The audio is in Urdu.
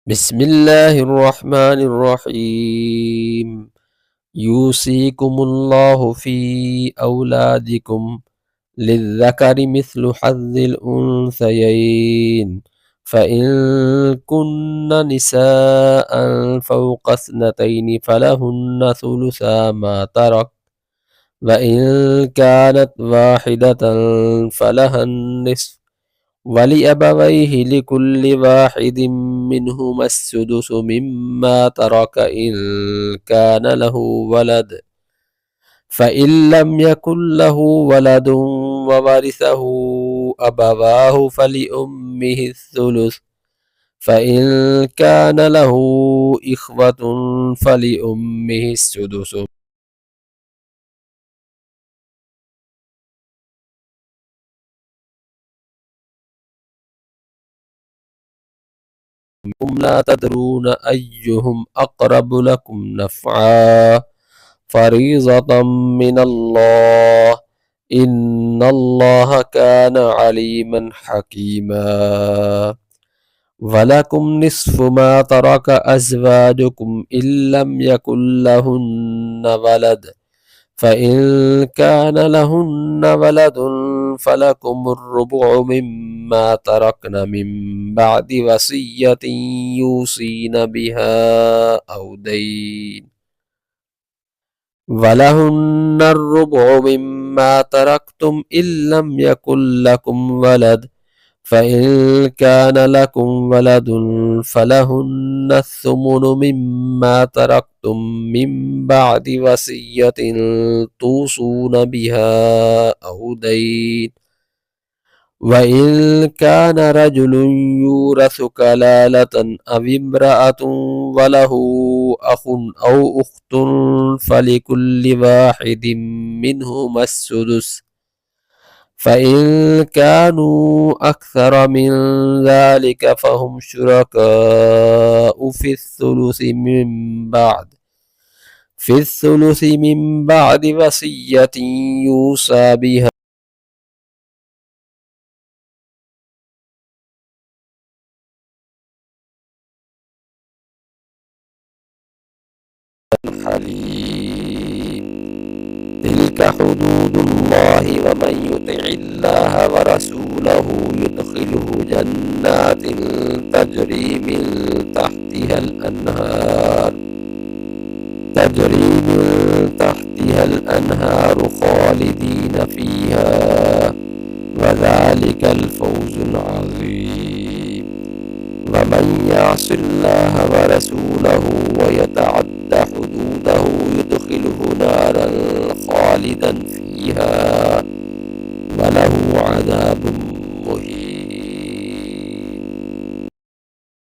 بسم الله الرحمن الرحيم. يوصيكم الله في أولادكم للذكر مثل حظ الأنثيين، فإن كن نساء فوق اثنتين فلهن ثلثا ما ترك، وإن كانت واحدة فلها النصف، ولأبويه لكل واحد منهما السدس مما ترك إن كان له ولد، فإن لم يكن له ولد وورثه أبواه فلأمه الثلث، فإن كان له إخوة فلأمه السدس. هم لا تدرون أيهم أقرب لكم نفعا، فريضة من الله، إن الله كان عليما حكيما. ولكم نصف ما ترك أزواجكم إن لم يكن لهن ولد، فإن كان لهن ولد فلكم الربع مما تركن من بعد وصية يوصين بها أو دين، ولهن الربع مما تركتم إن لم يكن لكم ولد، فإن كان لكم ولد فلهن الثمن مما تركتم من بعد وصية توصون بها أو دين، وإن كان رجل يورث كلالة أو امرأة وله أخ أو أخت فلكل واحد منهما السدس، فإن كانوا أكثر من ذلك فهم شركاء في الثلث من بعد وصية يوصى بها. حليم. تلك حدود الله، ومن يطع الله ورسوله يدخله جنات تجري من تحتها الأنهار خالدين فيها، وذلك الفوز العظيم. ومن يعص الله ورسوله ويتعد حدوده يدخله نارا خالدا فيها وله عذاب مهين.